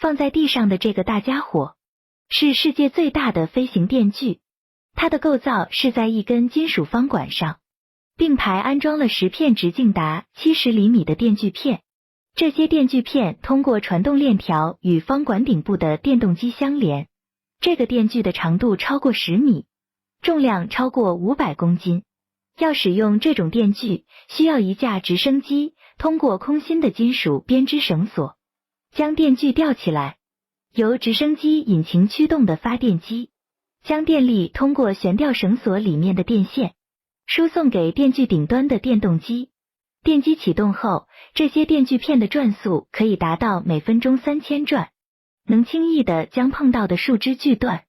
放在地上的这个大家伙是世界最大的飞行电锯，它的构造是在一根金属方管上并排安装了10片直径达70厘米的电锯片，这些电锯片通过传动链条与方管顶部的电动机相连。这个电锯的长度超过10米，重量超过500公斤。要使用这种电锯，需要一架直升机通过空心的金属编织绳索将电锯吊起来，由直升机引擎驱动的发电机将电力通过悬吊绳索里面的电线输送给电锯顶端的电动机。电机启动后，这些电锯片的转速可以达到每分钟3000转，能轻易地将碰到的树枝锯断。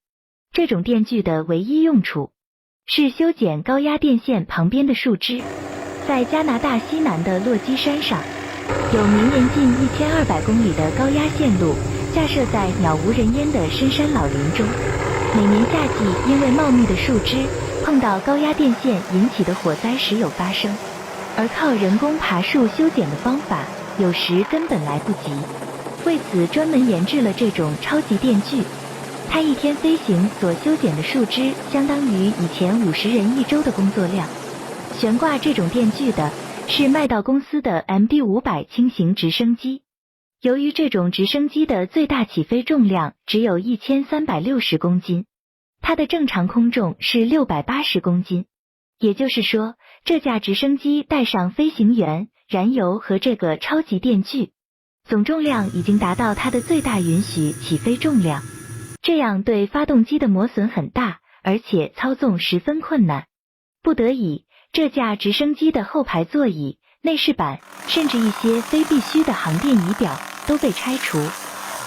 这种电锯的唯一用处是修剪高压电线旁边的树枝。在加拿大西南的落基山上，有绵延近1200公里的高压线路架设在鸟无人烟的深山老林中。每年夏季，因为茂密的树枝碰到高压电线引起的火灾时有发生，而靠人工爬树修剪的方法有时根本来不及。为此专门研制了这种超级电锯，它一天飞行所修剪的树枝相当于以前50人一周的工作量。悬挂这种电锯的是麦道公司的 MD-500轻型直升机。由于这种直升机的最大起飞重量只有1360公斤，它的正常空重是680公斤，也就是说，这架直升机带上飞行员、燃油和这个超级电锯，总重量已经达到它的最大允许起飞重量。这样对发动机的磨损很大，而且操纵十分困难。不得已，这架直升机的后排座椅、内饰板，甚至一些非必须的航电仪表都被拆除，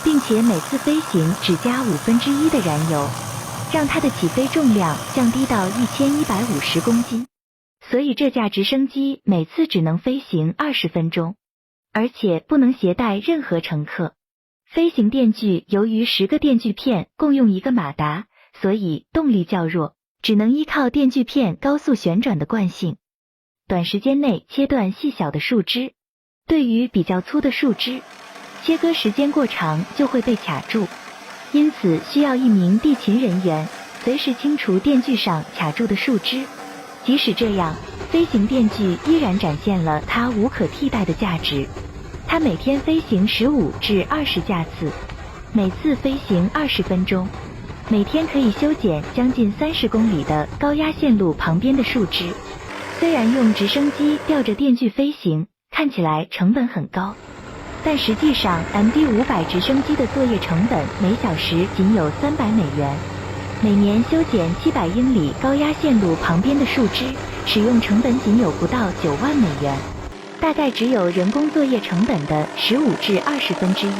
并且每次飞行只加1/5的燃油，让它的起飞重量降低到1150公斤。所以这架直升机每次只能飞行20分钟，而且不能携带任何乘客。飞行电锯由于10个电锯片共用一个马达，所以动力较弱，只能依靠电锯片高速旋转的惯性，短时间内切断细小的树枝。对于比较粗的树枝，切割时间过长就会被卡住，因此需要一名地勤人员随时清除电锯上卡住的树枝。即使这样，飞行电锯依然展现了它无可替代的价值。它每天飞行15至20架次，每次飞行20分钟，每天可以修剪将近30公里的高压线路旁边的树枝。虽然用直升机吊着电锯飞行看起来成本很高，但实际上 MD-500直升机的作业成本每小时仅有300美元，每年修剪700英里高压线路旁边的树枝，使用成本仅有不到9万美元，大概只有人工作业成本的15至20分之一。